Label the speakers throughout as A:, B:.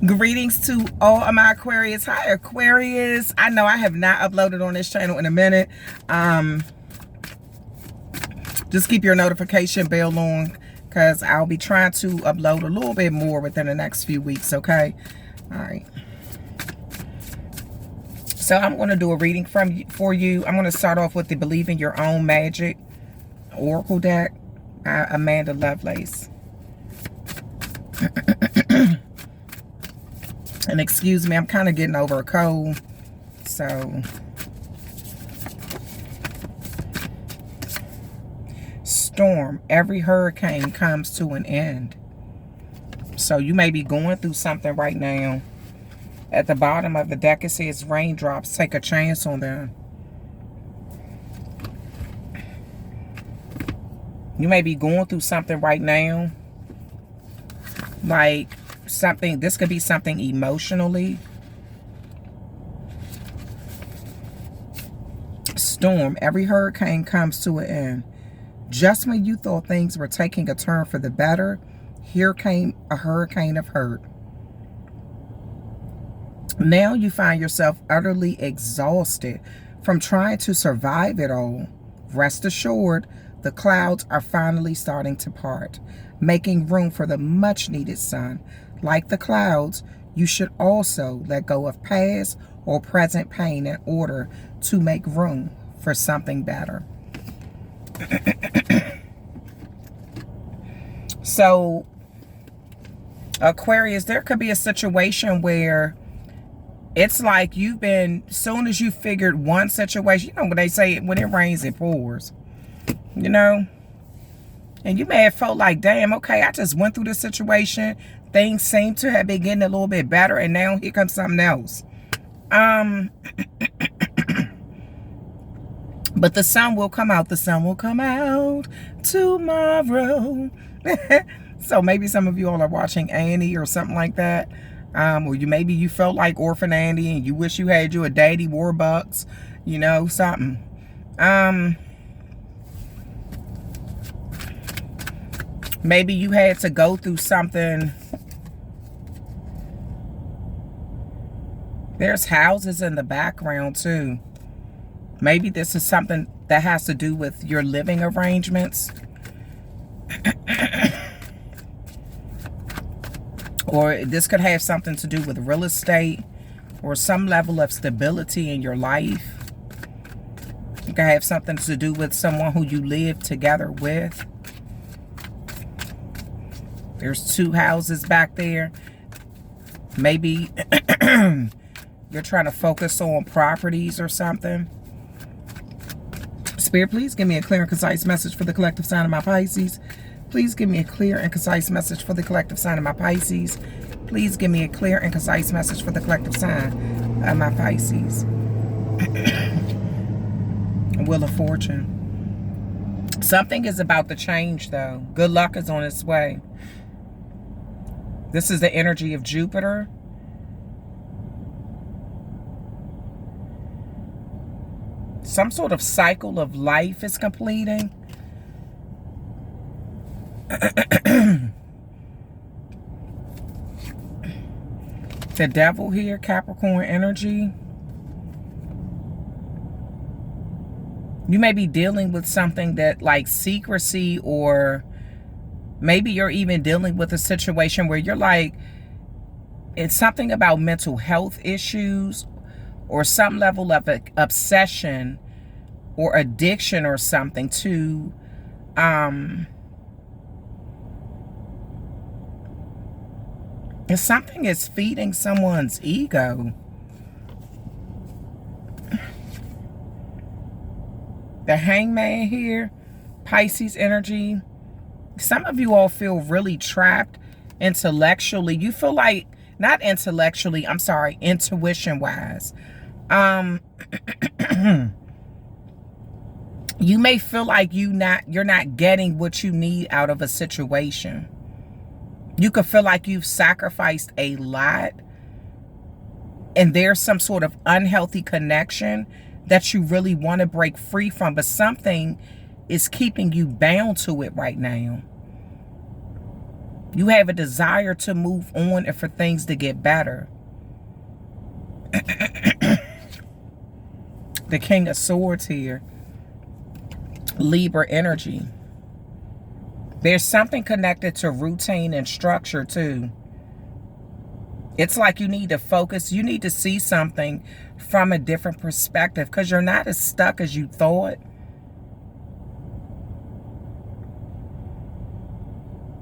A: Greetings to all of my Aquarius. Hi, Aquarius. I know I have not uploaded on this channel in a minute. Just keep your notification bell on because I'll be trying to upload a little bit more within the next few weeks, okay? All right. So I'm going to do a reading for you. I'm going to start off with the Believe in Your Own Magic Oracle deck by Amanda Lovelace. And excuse me, I'm kind of getting over a cold. So, storm. Every hurricane comes to an end. So you may be going through something right now. At the bottom of the deck, it says raindrops. Take a chance on them. You may be going through something right now. Like something, this could be something emotionally. Storm. Every hurricane comes to an end. Just when you thought things were taking a turn for the better, here came a hurricane of hurt. Now you find yourself utterly exhausted from trying to survive it all. Rest assured, the clouds are finally starting to part, making room for the much-needed sun. Like the clouds, you should also let go of past or present pain in order to make room for something better. So, Aquarius, there could be a situation where it's like you've been, soon as you figured one situation, you know when they say when it rains, it pours, you know? And you may have felt like, damn, okay, I just went through this situation. Things seem to have been getting a little bit better, and now here comes something else. But the sun will come out. The sun will come out tomorrow. So maybe some of you all are watching Annie or something like that. Or maybe you felt like Orphan Andy and you wish you had you a Daddy Warbucks, you know, something. Maybe you had to go through something. There's houses in the background too. Maybe this is something that has to do with your living arrangements. Or this could have something to do with real estate or some level of stability in your life. It could have something to do with someone who you live together with. There's two houses back there. Maybe you're trying to focus on properties or something. Spirit, please give me a clear and concise message for the collective sign of my Pisces. Please give me a clear and concise message for the collective sign of my Pisces. Please give me a clear and concise message for the collective sign of my Pisces. Wheel of Fortune. Something is about to change, though. Good luck is on its way. This is the energy of Jupiter. Some sort of cycle of life is completing. The Devil here, Capricorn energy. You may be dealing with something that like secrecy, or maybe you're even dealing with a situation where you're like, it's something about mental health issues or some level of obsession or addiction or something to something is feeding someone's ego. The Hangman here, Pisces energy. Some of you all feel really trapped intellectually. You feel like, not intellectually, I'm sorry, intuition-wise. You may feel like you're not getting what you need out of a situation. You could feel like you've sacrificed a lot and there's some sort of unhealthy connection that you really want to break free from, but something is keeping you bound to it right now. You have a desire to move on and for things to get better. The King of Swords here. Libra energy. There's something connected to routine and structure too. It's like you need to focus. You need to see something from a different perspective because you're not as stuck as you thought.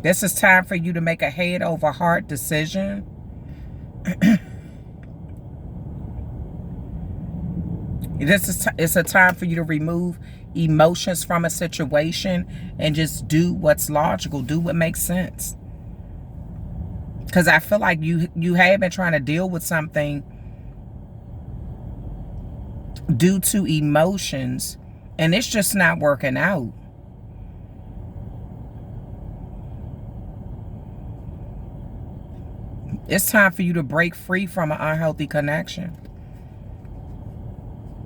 A: This is time for you to make a head over heart decision. It's a time for you to remove emotions from a situation and just do what's logical. Do what makes sense. Because I feel like you have been trying to deal with something due to emotions, and it's just not working out. It's time for you to break free from an unhealthy connection.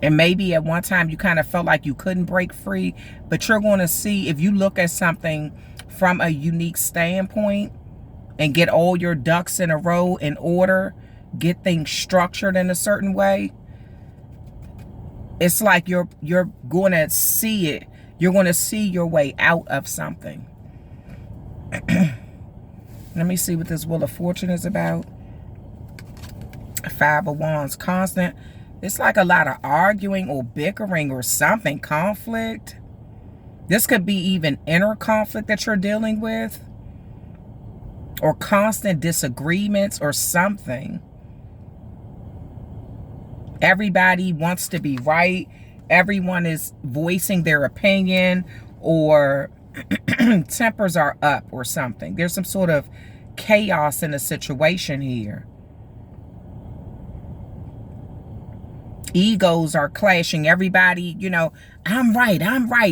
A: And maybe at one time you kind of felt like you couldn't break free, but you're going to see, if you look at something from a unique standpoint and get all your ducks in a row in order, get things structured in a certain way, it's like you're going to see it. You're going to see your way out of something. Let me see what this Wheel of Fortune is about. Five of Wands, constant. It's like a lot of arguing or bickering or something, conflict. This could be even inner conflict that you're dealing with, or constant disagreements or something. Everybody wants to be right. Everyone is voicing their opinion, or tempers are up or something. There's some sort of chaos in the situation here. Egos are clashing. Everybody, you know, I'm right.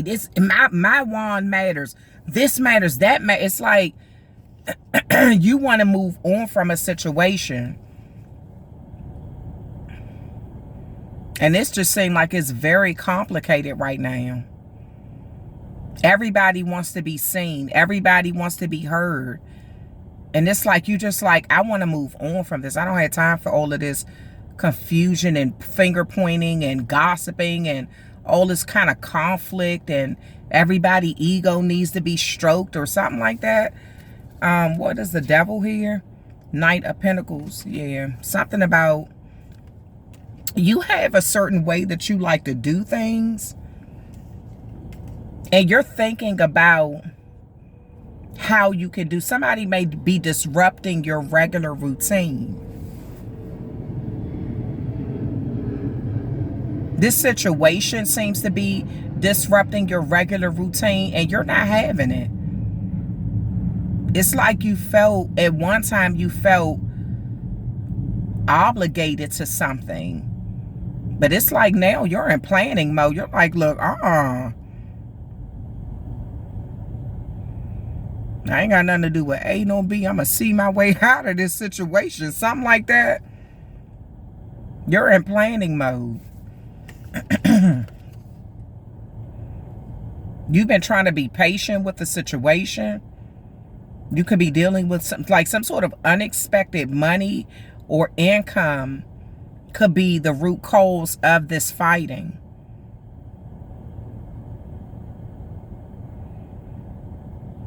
A: It's my wand matters. This matters. That matters. It's like you want to move on from a situation. And this just seems like it's very complicated right now. Everybody wants to be seen. Everybody wants to be heard. And it's like you just like, I want to move on from this. I don't have time for all of this confusion and finger pointing and gossiping and all this kind of conflict, and everybody ego needs to be stroked or something like that. What is the Devil here? Knight of Pentacles. Yeah, something about you have a certain way that you like to do things, and you're thinking about how you can do. Somebody may be disrupting your regular routine. This situation seems to be disrupting your regular routine, and you're not having it. It's like you felt, at one time you felt obligated to something. But it's like now you're in planning mode. You're like, look, I ain't got nothing to do with A nor B. I'm going to see my way out of this situation. Something like that. You're in planning mode. You've been trying to be patient with the situation. You could be dealing with some sort of unexpected money or income could be the root cause of this fighting.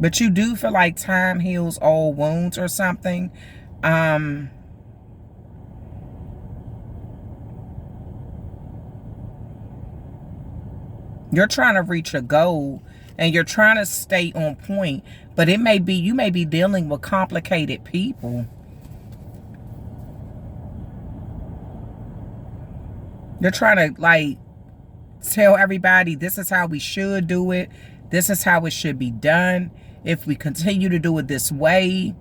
A: But you do feel like time heals all wounds or something. You're trying to reach a goal and you're trying to stay on point, but it may be, you may be dealing with complicated people. You're trying to like tell everybody this is how we should do it. This is how it should be done. If we continue to do it this way.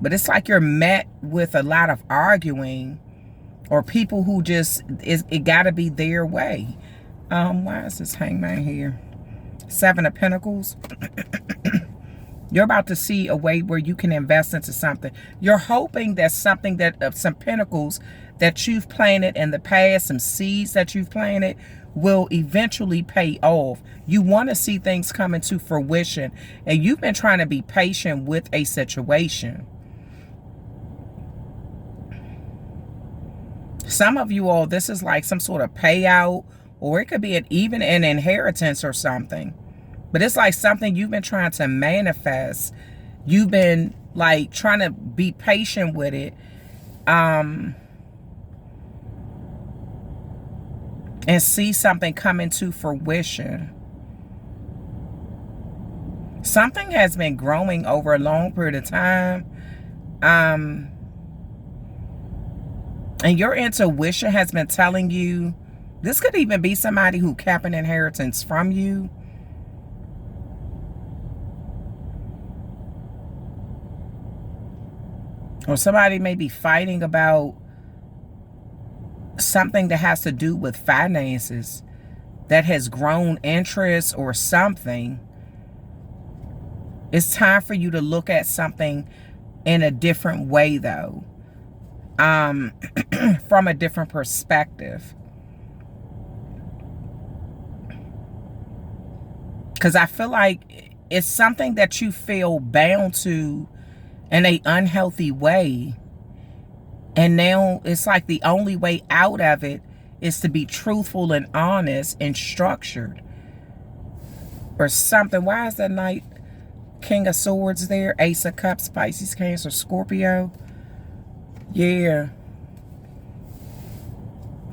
A: But it's like you're met with a lot of arguing, or people who just, it gotta be their way. Why is this Hangman here? Seven of Pentacles. You're about to see a way where you can invest into something. You're hoping that something some pentacles that you've planted in the past, some seeds that you've planted, will eventually pay off. You want to see things come into fruition, and you've been trying to be patient with a situation. Some of you all, this is like some sort of payout, or it could be even an inheritance or something. But it's like something you've been trying to manifest. You've been like trying to be patient with it. And see something come into fruition. Something has been growing over a long period of time. And your intuition has been telling you, this could even be somebody who kept an inheritance from you. Or somebody may be fighting about something that has to do with finances, that has grown interest or something. It's time for you to look at something in a different way, though. From a different perspective. Because I feel like it's something that you feel bound to in an unhealthy way. And now it's like the only way out of it is to be truthful and honest and structured. Or something. Why is that Knight, King of Swords there? Ace of Cups, Pisces, Cancer, Scorpio. Yeah.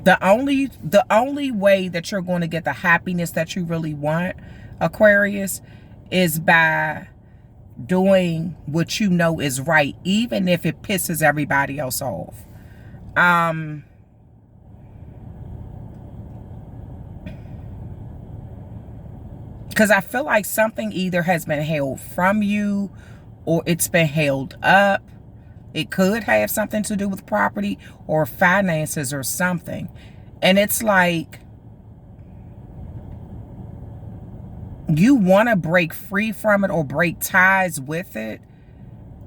A: The only way that you're going to get the happiness that you really want, Aquarius, is by doing what you know is right, even if it pisses everybody else off. Because I feel like something either has been held from you or it's been held up. It could have something to do with property or finances or something. And it's like you want to break free from it or break ties with it.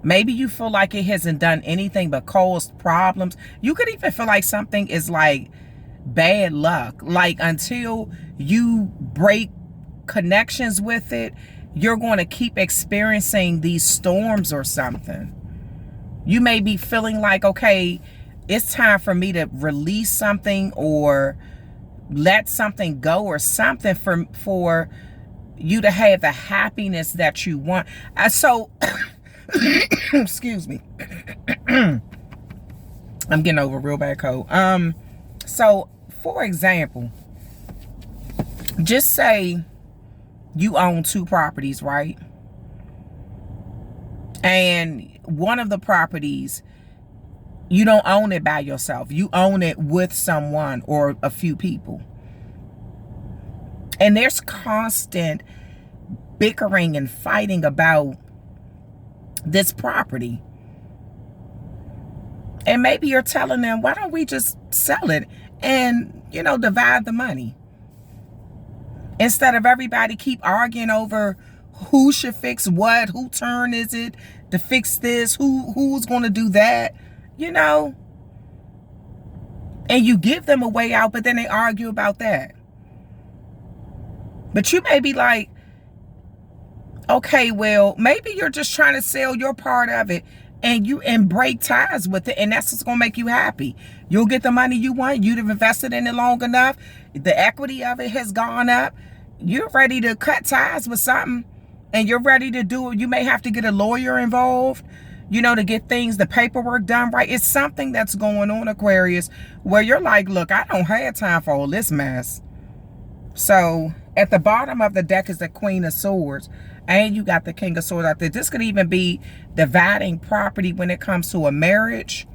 A: Maybe you feel like it hasn't done anything but caused problems. You could even feel like something is like bad luck. Like until you break connections with it, you're going to keep experiencing these storms or something. You may be feeling like, okay, it's time for me to release something or let something go or something for you to have the happiness that you want. So, excuse me. I'm getting over a real bad cold. So, for example, just say you own 2 properties, right? And one of the properties, you don't own it by yourself. You own it with someone or a few people. And there's constant bickering and fighting about this property. And maybe you're telling them, why don't we just sell it and, you know, divide the money? Instead of everybody keep arguing over who should fix what, whose turn is it to fix this, who's going to do that, you know? And you give them a way out, but then they argue about that. But you may be like, okay, well, maybe you're just trying to sell your part of it and break ties with it, and that's what's going to make you happy. You'll get the money you want. You've invested in it long enough. The equity of it has gone up. You're ready to cut ties with something, and you're ready to do it. You may have to get a lawyer involved, you know, to get the paperwork done right. It's something that's going on, Aquarius, where you're like, look, I don't have time for all this mess. So at the bottom of the deck is the Queen of Swords, and you got the King of Swords out there. This could even be dividing property when it comes to a marriage.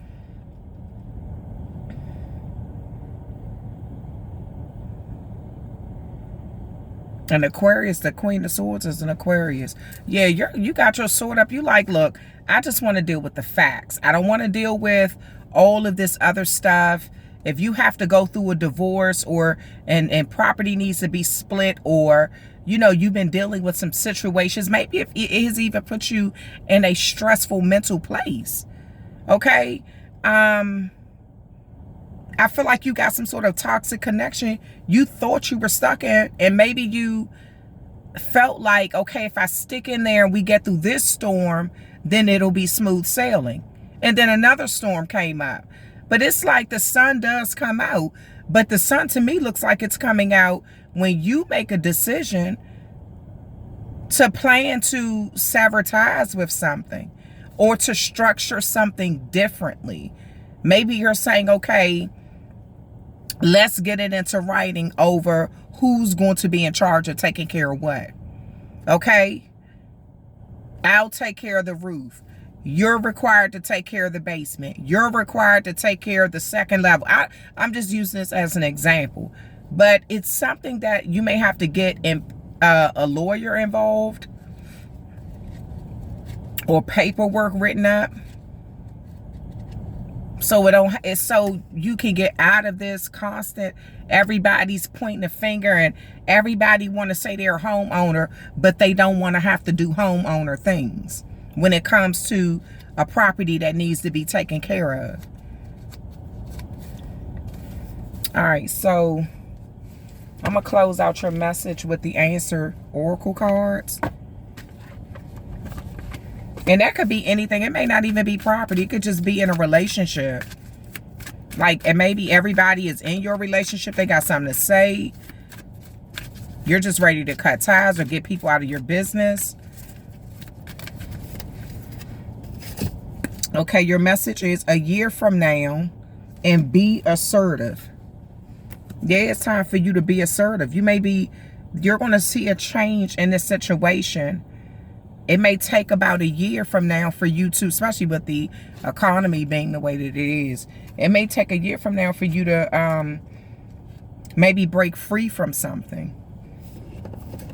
A: And Aquarius, the Queen of Swords is an Aquarius. Yeah, you got your sword up. You like, look, I just want to deal with the facts. I don't want to deal with all of this other stuff. If you have to go through a divorce or and property needs to be split, or, you know, you've been dealing with some situations, maybe if it has even put you in a stressful mental place. Okay? I feel like you got some sort of toxic connection you thought you were stuck in, and maybe you felt like, okay, if I stick in there and we get through this storm, then it'll be smooth sailing. And then another storm came up. But it's like the sun does come out, but the sun to me looks like it's coming out when you make a decision to plan to sever ties with something or to structure something differently. Maybe you're saying, okay, let's get it into writing over who's going to be in charge of taking care of what. Okay? I'll take care of the roof. You're required to take care of the basement. You're required to take care of the second level. I'm just using this as an example. But it's something that you may have to get a lawyer involved or paperwork written up. So you can get out of this constant, everybody's pointing a finger and everybody want to say they're a homeowner, but they don't want to have to do homeowner things when it comes to a property that needs to be taken care of. All right, so I'm going to close out your message with the answer oracle cards. And that could be anything. It may not even be property. It could just be in a relationship. Like, and maybe everybody is in your relationship. They got something to say. You're just ready to cut ties or get people out of your business. Okay, your message is a year from now and be assertive. Yeah, it's time for you to be assertive. You're going to see a change in this situation. It may take about a year from now for you to, especially with the economy being the way that it is, it may take a year from now for you to maybe break free from something.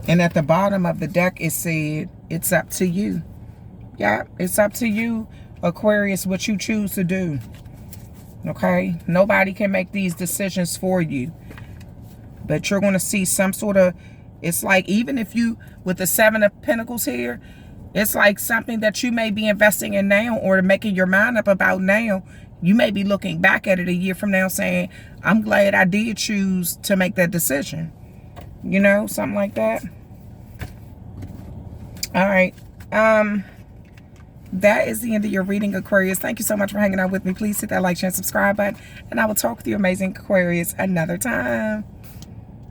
A: And at the bottom of the deck, it said, it's up to you. Yeah, it's up to you, Aquarius, what you choose to do. Okay? Nobody can make these decisions for you. But you're going to see some sort of, it's like, even if you, with the Seven of Pentacles here, it's like something that you may be investing in now or making your mind up about now. You may be looking back at it a year from now saying, I'm glad I did choose to make that decision. You know, something like that. All right. That is the end of your reading, Aquarius. Thank you so much for hanging out with me. Please hit that like, share, and subscribe button. And I will talk with you, amazing Aquarius, another time.